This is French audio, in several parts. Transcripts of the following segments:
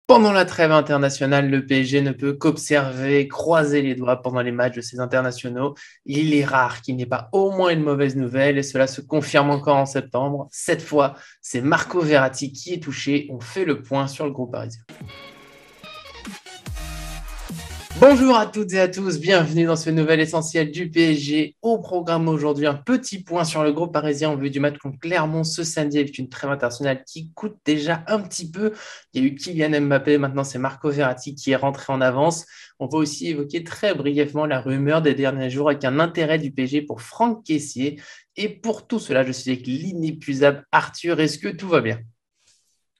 Pendant la trêve internationale, le PSG ne peut qu'observer, croiser les doigts pendant les matchs de ses internationaux. Il est rare qu'il n'y ait pas au moins une mauvaise nouvelle et cela se confirme encore en septembre. Cette fois, c'est Marco Verratti qui est touché. On fait le point sur le groupe parisien. Bonjour à toutes et à tous, bienvenue dans ce nouvel essentiel du PSG. Au programme aujourd'hui, un petit point sur le groupe parisien en vue du match contre Clermont ce samedi avec une trêve internationale qui coûte déjà un petit peu. Il y a eu Kylian Mbappé, maintenant c'est Marco Verratti qui est rentré en avance. On va aussi évoquer très brièvement la rumeur des derniers jours avec un intérêt du PSG pour Franck Kessié. Et pour tout cela, je suis avec l'inépuisable Arthur. Est-ce que tout va bien?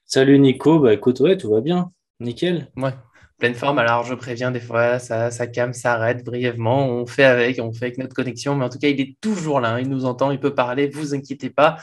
Salut Nico, bah écoute, ouais, tout va bien, nickel. Ouais, pleine forme. Alors, je préviens, des fois, ça calme, ça arrête brièvement. On fait avec notre connexion. Mais en tout cas, il est toujours là, hein. Il nous entend, il peut parler. Vous inquiétez pas.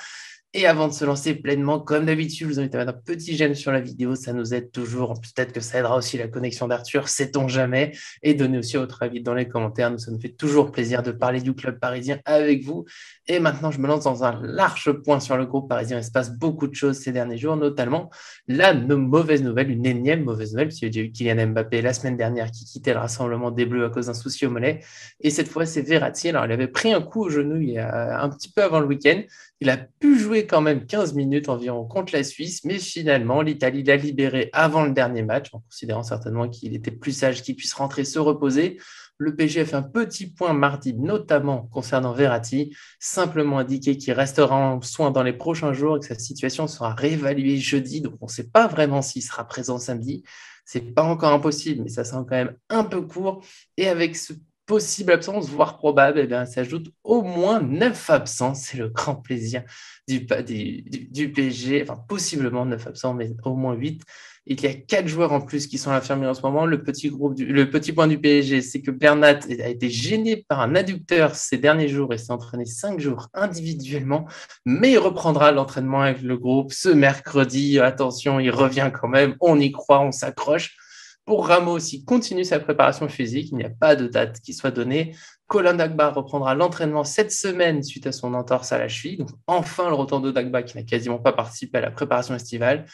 Et avant de se lancer pleinement, comme d'habitude, je vous invite à mettre un petit j'aime sur la vidéo, ça nous aide toujours. Peut-être que ça aidera aussi la connexion d'Arthur, sait-on jamais. Et donnez aussi votre avis dans les commentaires. Nous, ça nous fait toujours plaisir de parler du club parisien avec vous. Et maintenant, je me lance dans un large point sur le groupe parisien. Il se passe beaucoup de choses ces derniers jours, notamment mauvaise nouvelle, une énième mauvaise nouvelle, puisqu'il y a eu Kylian Mbappé la semaine dernière qui quittait le rassemblement des Bleus à cause d'un souci au mollet. Et cette fois, c'est Verratti. Alors, il avait pris un coup au genou un petit peu avant le week-end. Il a pu jouer quand même 15 minutes environ contre la Suisse, mais finalement, l'Italie l'a libéré avant le dernier match, en considérant certainement qu'il était plus sage qu'il puisse rentrer se reposer. Le PSG a fait un petit point mardi, notamment concernant Verratti, simplement indiqué qu'il restera en soins dans les prochains jours et que sa situation sera réévaluée jeudi. Donc, on ne sait pas vraiment s'il sera présent samedi. C'est pas encore impossible, mais ça semble quand même un peu court. Et avec ce possible absence, voire probable, eh bien, s'ajoute au moins 9 absents. C'est le grand plaisir du PSG. Enfin, possiblement 9 absents, mais au moins 8. Il y a 4 joueurs en plus qui sont à l'infirmerie en ce moment. Le petit point du PSG, c'est que Bernat a été gêné par un adducteur ces derniers jours et s'est entraîné 5 jours individuellement, mais il reprendra l'entraînement avec le groupe ce mercredi. Attention, il revient quand même. On y croit, on s'accroche. Pour Ramos, il continue sa préparation physique. Il n'y a pas de date qui soit donnée. Colin Dagba reprendra l'entraînement cette semaine suite à son entorse à la cheville. Donc, enfin, le retour de Dagba qui n'a quasiment pas participé à la préparation estivale.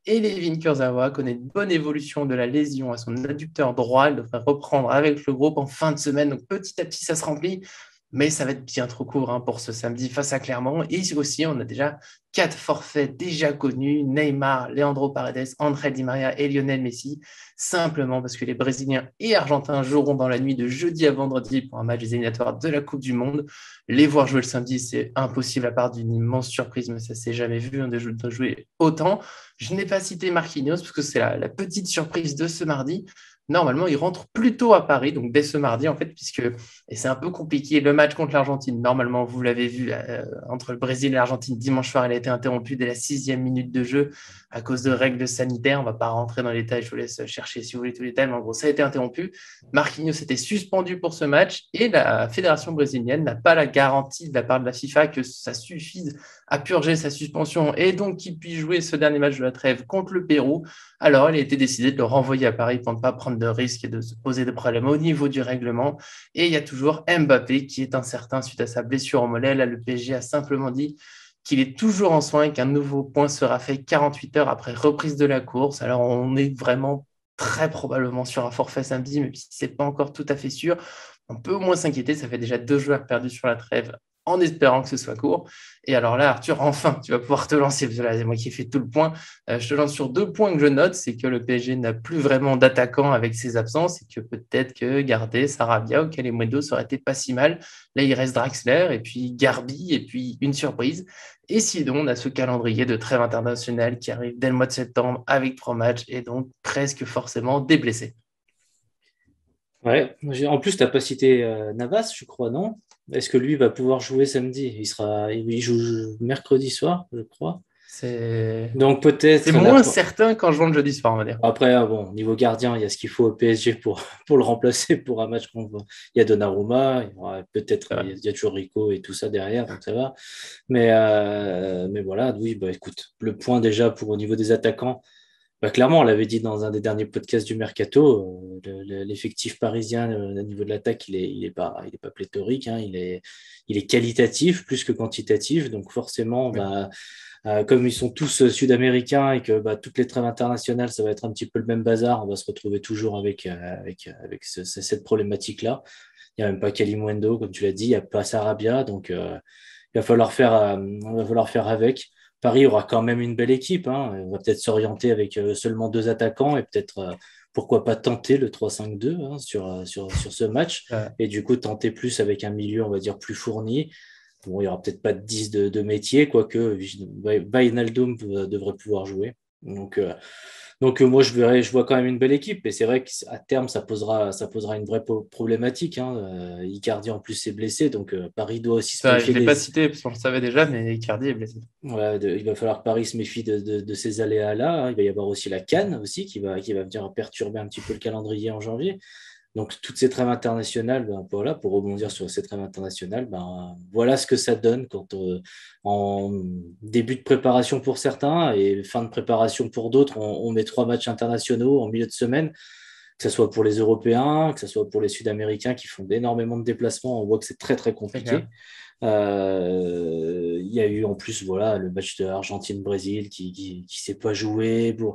Et Levin Kurzawa connaît une bonne évolution de la lésion à son adducteur droit. Il devrait reprendre avec le groupe en fin de semaine. Donc, petit à petit, ça se remplit. Mais ça va être bien trop court, hein, pour ce samedi face à Clermont. Et aussi, on a déjà 4 forfaits déjà connus: Neymar, Leandro Paredes, André Di Maria et Lionel Messi. Simplement parce que les Brésiliens et Argentins joueront dans la nuit de jeudi à vendredi pour un match des éliminatoires de la Coupe du Monde. Les voir jouer le samedi, c'est impossible à part d'une immense surprise, mais ça s'est jamais vu, hein, de jouer autant. Je n'ai pas cité Marquinhos parce que c'est la petite surprise de ce mardi. Normalement, il rentre plus tôt à Paris, donc dès ce mardi, en fait, et c'est un peu compliqué, le match contre l'Argentine, normalement, vous l'avez vu, entre le Brésil et l'Argentine, dimanche soir, il a été interrompu dès la 6e minute de jeu à cause de règles sanitaires. On ne va pas rentrer dans les détails, je vous laisse chercher si vous voulez tous les détails, mais en gros, ça a été interrompu. Marquinhos était suspendu pour ce match et la fédération brésilienne n'a pas la garantie de la part de la FIFA que ça suffise à purger sa suspension et donc qu'il puisse jouer ce dernier match de la trêve contre le Pérou. Alors, il a été décidé de le renvoyer à Paris pour ne pas prendre de risques et de se poser de problèmes au niveau du règlement. Et il y a toujours Mbappé qui est incertain suite à sa blessure au mollet. Là, le PSG a simplement dit qu'il est toujours en soins et qu'un nouveau point sera fait 48 heures après reprise de la course. Alors, on est vraiment très probablement sur un forfait samedi, mais si ce n'est pas encore tout à fait sûr, on peut au moins s'inquiéter. Ça fait déjà 2 joueurs perdus sur la trêve en espérant que ce soit court. Et alors là, Arthur, enfin, tu vas pouvoir te lancer, parce que là, c'est moi qui ai fait tout le point. Je te lance sur 2 points que je note: c'est que le PSG n'a plus vraiment d'attaquant avec ses absences et que peut-être que garder Sarabia ou Kalimundo, ça aurait été pas si mal. Là, il reste Draxler et puis Garbi et puis une surprise. Et sinon, on a ce calendrier de trêve internationale qui arrive dès le mois de septembre avec 3 matchs et donc presque forcément des blessés. Ouais, en plus, tu n'as pas cité Navas, je crois, non? Est-ce que lui va pouvoir jouer samedi? Il joue mercredi soir, je crois. C'est Donc c'est peut-être moins certain qu'en jouant le jeudi soir, on va dire. après, bon, niveau gardien, il y a ce qu'il faut au PSG pour le remplacer pour un match il y a Donnarumma, il y aura peut-être, C'est vrai. il y a toujours Rico et tout ça derrière, donc ça va. Mais voilà, oui, bah écoute, le point déjà pour au niveau des attaquants. Bah, clairement, on l'avait dit dans un des derniers podcasts du Mercato, l'effectif parisien au niveau de l'attaque, il est pas pléthorique, hein, il est qualitatif plus que quantitatif. Donc forcément, Oui. bah, comme ils sont tous sud-américains et que bah, toutes les trêves internationales, ça va être un petit peu le même bazar, on va se retrouver toujours avec cette problématique-là. Il n'y a même pas Kalimundo, comme tu l'as dit, il n'y a pas Sarabia, donc il va falloir faire avec. Paris aura quand même une belle équipe, hein. On va peut-être s'orienter avec seulement deux attaquants et peut-être, pourquoi pas tenter le 3-5-2 hein, sur ce match et du coup tenter plus avec un milieu, on va dire, plus fourni. Bon, il n'y aura peut-être pas de 10 de métier, quoique Wijnaldum devrait pouvoir jouer. Donc, moi, je vois quand même une belle équipe. Et c'est vrai qu'à terme, ça posera une vraie problématique, hein. Icardi, en plus, est blessé. Donc, Paris doit aussi se Ça, je méfier ne l'ai pas cité parce qu'on le savait déjà, mais Icardi est blessé. voilà, il va falloir que Paris se méfie de ces aléas-là, hein. Il va y avoir aussi la CAN aussi qui va venir perturber un petit peu le calendrier en janvier. Donc, toutes ces trêves internationales, ben, voilà, pour rebondir sur ces trêves internationales, ben, voilà ce que ça donne quand en début de préparation pour certains et fin de préparation pour d'autres, on met 3 matchs internationaux en milieu de semaine, que ce soit pour les Européens, que ce soit pour les Sud-Américains qui font énormément de déplacements. On voit que c'est très, très C'est clair. compliqué. Il y a eu en plus voilà, le match de Argentine-Brésil qui s'est pas joué. Bon,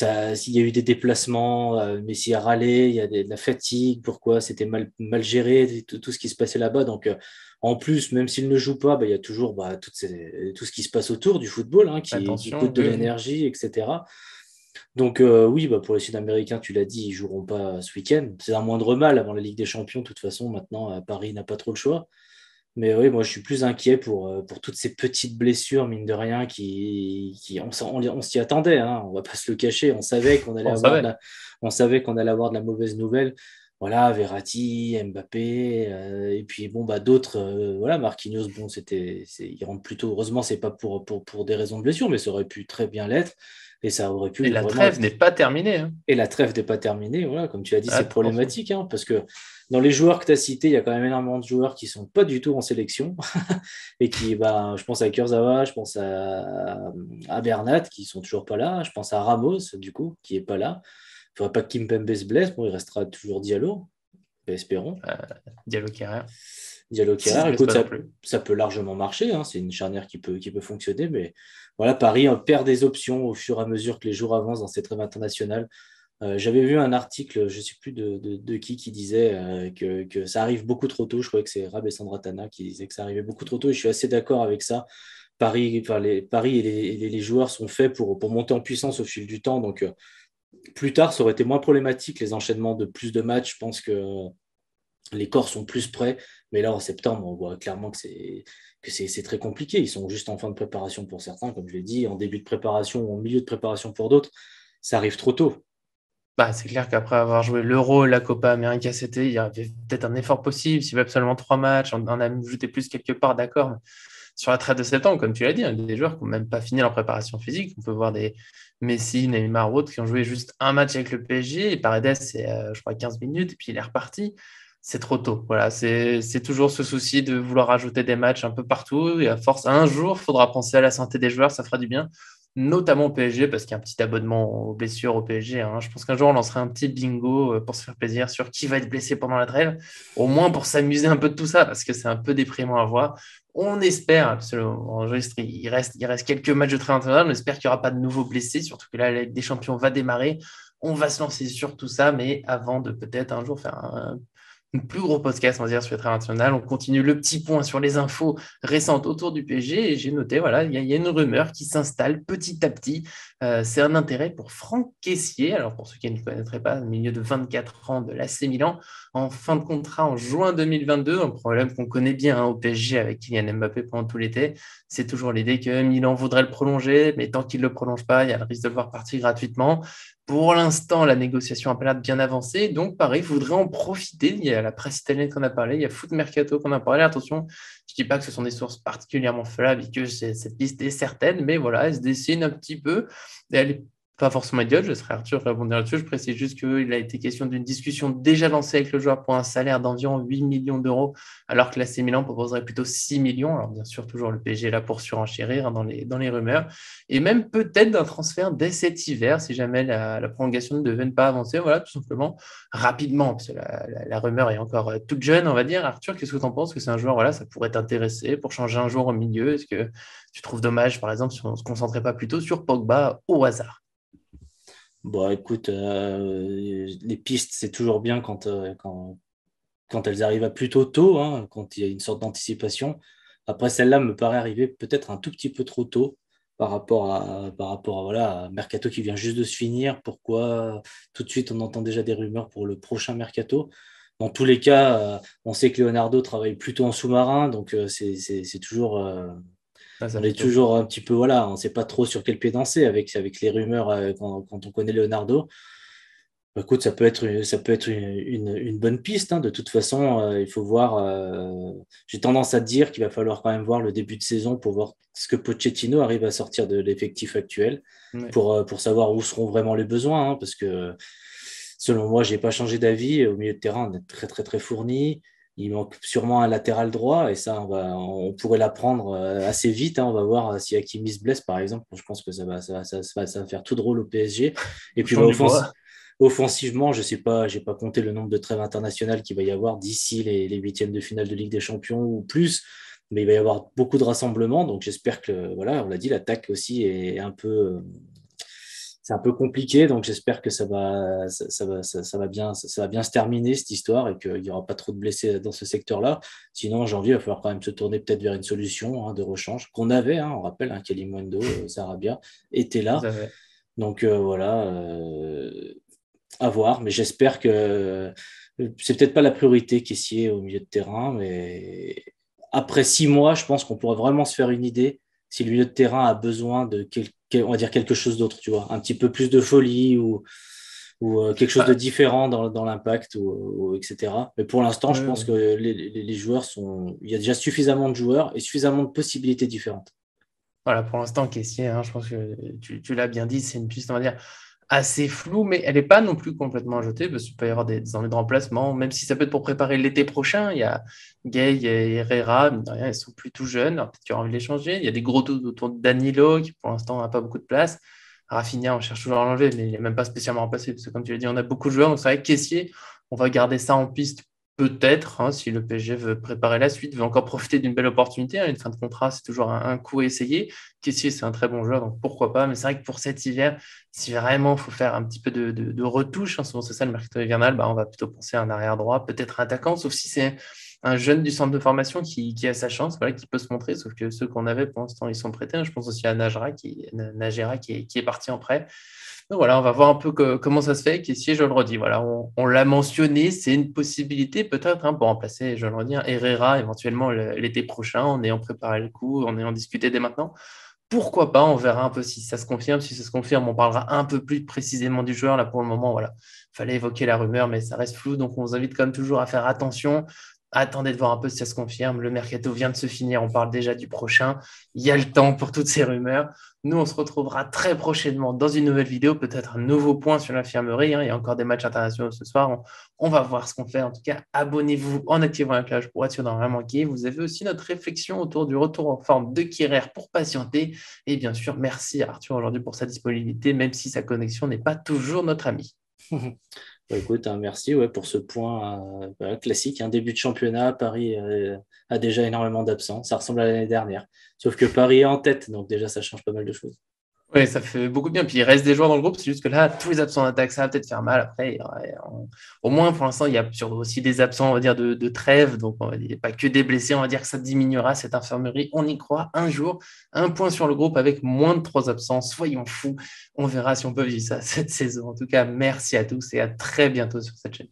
il y a eu des déplacements, Messi a râlé, il y a de la fatigue, pourquoi c'était mal géré, tout ce qui se passait là-bas. Donc, en plus, même s'il ne joue pas, bah, il y a toujours bah, tout ce qui se passe autour du football hein, qui Attention, coûte de oui, oui. l'énergie, etc. Donc, oui, bah, pour les Sud-Américains, tu l'as dit, ils joueront pas ce week-end. C'est un moindre mal avant la Ligue des Champions. De toute façon, maintenant, Paris n'a pas trop le choix. Mais oui, moi, je suis plus inquiet pour toutes ces petites blessures, mine de rien, on s'y attendait, hein, on va pas se le cacher. On savait. On savait qu'on allait avoir de la mauvaise nouvelle. Voilà, Verratti, Mbappé, et puis bon, bah, d'autres, voilà, Marquinhos, bon, il rentre plutôt, heureusement, c'est pas pour des raisons de blessure, mais ça aurait pu très bien l'être, et ça aurait pu Et la vraiment trêve n'est être pas terminée, hein. et la trêve n'est pas terminée, voilà, comme tu as dit, c'est Attention. problématique, hein, parce que dans les joueurs que tu as cités, il y a quand même énormément de joueurs qui ne sont pas du tout en sélection et bah, je pense à Kurzawa, je pense à Bernat, qui ne sont toujours pas là, je pense à Ramos, du coup, qui n'est pas là. Il ne faudrait pas que Kimpembe se blesse, bon, il restera toujours Diallo, espérons. Euh, Diallo Kerrer. Diallo S'il se Kerrer, blesse écoute, pas non plus. ça peut largement marcher, hein, c'est une charnière qui peut fonctionner, mais voilà, Paris perd des options au fur et à mesure que les jours avancent dans cette trêve internationale. J'avais vu un article, je ne sais plus de qui disait que ça arrive beaucoup trop tôt. Je crois que c'est Rab et Sandratana qui disait que ça arrivait beaucoup trop tôt. Et je suis assez d'accord avec ça. Paris et les joueurs sont faits pour monter en puissance au fil du temps. Donc, plus tard, ça aurait été moins problématique, les enchaînements de plus de matchs. Je pense que les corps sont plus prêts. Mais là, en septembre, on voit clairement que c'est très compliqué. Ils sont juste en fin de préparation pour certains, comme je l'ai dit, en début de préparation ou en milieu de préparation pour d'autres. Ça arrive trop tôt. Bah, c'est clair qu'après avoir joué l'Euro et la Copa América cet été, il y avait peut-être un effort possible. S'il veut absolument 3 matchs, on en a ajouté plus quelque part, d'accord. Mais sur la traite de septembre, comme tu l'as dit, hein, des joueurs qui n'ont même pas fini leur préparation physique. On peut voir des Messi, Neymar ou autres qui ont joué juste un match avec le PSG. Et Paredes, c'est, je crois, 15 minutes, et puis il est reparti. C'est trop tôt. Voilà, c'est toujours ce souci de vouloir ajouter des matchs un peu partout. Et à force, un jour, il faudra penser à la santé des joueurs, ça fera du bien, notamment au PSG, parce qu'il y a un petit abonnement aux blessures au PSG, hein. Je pense qu'un jour, on lancerait un petit bingo pour se faire plaisir sur qui va être blessé pendant la trêve, au moins pour s'amuser un peu de tout ça, parce que c'est un peu déprimant à voir. On espère, parce que il reste quelques matchs de trêve internationale, on espère qu'il n'y aura pas de nouveaux blessés, surtout que là, la Ligue des Champions va démarrer. On va se lancer sur tout ça, mais avant de peut-être un jour faire un plus gros podcast, on va dire, sur les trêves internationales. On continue le petit point sur les infos récentes autour du PSG. Et j'ai noté, voilà, il y a une rumeur qui s'installe petit à petit. C'est un intérêt pour Franck Kessié. Alors, pour ceux qui ne connaîtraient pas, au milieu de 24 ans de l'AC Milan, en fin de contrat en juin 2022. Un problème qu'on connaît bien hein, au PSG avec Kylian Mbappé pendant tout l'été. C'est toujours l'idée que Milan voudrait le prolonger, mais tant qu'il ne le prolonge pas, il y a le risque de le voir partir gratuitement. Pour l'instant, la négociation a pas l'air de bien avancer, donc pareil, il faudrait en profiter. Il y a la presse italienne qu'on a parlé, il y a Foot Mercato qu'on a parlé. Attention, je ne dis pas que ce sont des sources particulièrement fiables et que cette liste est certaine, mais voilà, elle se dessine un petit peu. Elle est pas forcément idiote, je serais Arthur répondre là-dessus. Je précise juste qu'il a été question d'une discussion déjà lancée avec le joueur pour un salaire d'environ 8 millions d'euros, alors que l'AC Milan proposerait plutôt 6 millions. Alors bien sûr, toujours le PSG est là pour surenchérir hein, dans les rumeurs. Et même peut-être d'un transfert dès cet hiver, si jamais la prolongation ne devait ne pas avancer. Voilà, tout simplement, rapidement, parce que la rumeur est encore toute jeune, on va dire. Arthur, qu'est-ce que tu en penses? Que c'est un joueur, voilà, ça pourrait t'intéresser pour changer un joueur au milieu? Est-ce que tu trouves dommage, par exemple, si on ne se concentrait pas plutôt sur Pogba au hasard? Bon, écoute, les pistes, c'est toujours bien quand elles arrivent à plutôt tôt, hein, quand il y a une sorte d'anticipation. Après, celle-là me paraît arriver peut-être un tout petit peu trop tôt par rapport à, voilà, à Mercato qui vient juste de se finir. Pourquoi tout de suite on entend déjà des rumeurs pour le prochain Mercato? Dans tous les cas, on sait que Leonardo travaille plutôt en sous-marin, donc c'est toujours, Ça on est fait tôt. toujours un petit peu, voilà, on ne sait pas trop sur quel pied danser avec les rumeurs quand on connaît Leonardo. Bah, écoute, ça peut être une bonne piste, hein. De toute façon, il faut voir. J'ai tendance à te dire qu'il va falloir quand même voir le début de saison pour voir ce que Pochettino arrive à sortir de l'effectif actuel, Ouais. pour savoir où seront vraiment les besoins, hein, parce que selon moi, j'ai pas changé d'avis. Au milieu de terrain, on est très très très fourni. Il manque sûrement un latéral droit et ça, on pourrait l'apprendre assez vite, hein. On va voir si Hakimi se blesse, par exemple. Je pense que ça va faire tout drôle au PSG. Et puis, Touchons du bois. offensivement, je sais pas, j'ai pas compté le nombre de trêves internationales qu'il va y avoir d'ici les huitièmes de finale de Ligue des Champions ou plus, mais il va y avoir beaucoup de rassemblements. Donc j'espère que, voilà, on l'a dit, l'attaque aussi est c'est un peu compliqué. Donc j'espère que ça va bien se terminer cette histoire et qu'il n'y aura pas trop de blessés dans ce secteur-là. Sinon, en janvier, il va falloir quand même se tourner peut-être vers une solution, hein, de rechange qu'on avait, hein, on rappelle, hein, Kalimundo, Sarabia était Tout là. à fait. Donc voilà, à voir, mais j'espère que c'est peut-être pas la priorité caissier au milieu de terrain, mais après 6 mois, je pense qu'on pourra vraiment se faire une idée si le milieu de terrain a besoin de on va dire quelque chose d'autre, tu vois, un petit peu plus de folie ou quelque chose de Bah, différent dans l'impact etc. Mais pour l'instant, je ouais, pense ouais. que les joueurs sont, il y a déjà suffisamment de joueurs et suffisamment de possibilités différentes. Voilà, pour l'instant, caissier, hein, je pense que tu l'as bien dit, c'est une piste, on va dire, assez floue, mais elle n'est pas non plus complètement à jeter, parce qu'il peut y avoir des envies de remplacement, même si ça peut être pour préparer l'été prochain. Il y a Gay et Herrera, mine de rien, ils sont plutôt jeunes, alors peut-être qu'il y aura envie de les changer. Il y a des gros doutes autour de Danilo, qui pour l'instant n'a pas beaucoup de place. Rafinha, on cherche toujours à l'enlever, mais il n'est même pas spécialement remplacé, parce que comme tu l'as dit, on a beaucoup de joueurs, donc c'est vrai que caissier, on va garder ça en piste. Peut-être, hein, si le PSG veut préparer la suite, veut encore profiter d'une belle opportunité, hein, une fin de contrat, c'est toujours un coup à essayer. Kessié, c'est un très bon joueur, donc pourquoi pas. Mais c'est vrai que pour cet hiver, si vraiment il faut faire un petit peu de retouches, hein, souvent c'est ça le mercato hivernal, bah, on va plutôt penser à un arrière droit, peut-être un attaquant, sauf si c'est un jeune du centre de formation qui a sa chance, voilà, qui peut se montrer. Sauf que ceux qu'on avait pour l'instant, ils sont prêtés, hein. Je pense aussi à Najera qui est parti en prêt. Donc voilà, on va voir un peu comment ça se fait. Kessié, je le redis, voilà, on l'a mentionné, c'est une possibilité peut-être hein, pour remplacer, je le redis, un Herrera éventuellement l'été prochain, en ayant préparé le coup, en ayant discuté dès maintenant. Pourquoi pas? On verra un peu si ça se confirme. Si ça se confirme, on parlera un peu plus précisément du joueur. Là, pour le moment, voilà, fallait évoquer la rumeur, mais ça reste flou. Donc, on vous invite quand même toujours à faire attention. Attendez de voir un peu si ça se confirme. Le mercato vient de se finir. On parle déjà du prochain. Il y a le temps pour toutes ces rumeurs. Nous, on se retrouvera très prochainement dans une nouvelle vidéo, peut-être un nouveau point sur l'infirmerie, hein. Il y a encore des matchs internationaux ce soir. On va voir ce qu'on fait. En tout cas, abonnez-vous en activant la cloche pour être sûr d'en rien manquer. Vous avez aussi notre réflexion autour du retour en forme de Kierer pour patienter. Et bien sûr, merci à Arthur aujourd'hui pour sa disponibilité, même si sa connexion n'est pas toujours notre ami. Bah, écoute, hein, merci, ouais, pour ce point voilà, classique. Un début de championnat, Paris a déjà énormément d'absents. Ça ressemble à l'année dernière. Sauf que Paris est en tête, donc déjà ça change pas mal de choses. Oui, ça fait beaucoup de bien. Puis il reste des joueurs dans le groupe, c'est juste que là, tous les absents d'attaque, ça va peut-être faire mal. Après, au moins pour l'instant, il y a aussi des absents, on va dire, de trêve. Donc, on va dire, pas que des blessés. On va dire que ça diminuera cette infirmerie. On y croit un jour. Un point sur le groupe avec moins de 3 absents. Soyons fous. On verra si on peut vivre ça cette saison. En tout cas, merci à tous et à très bientôt sur cette chaîne.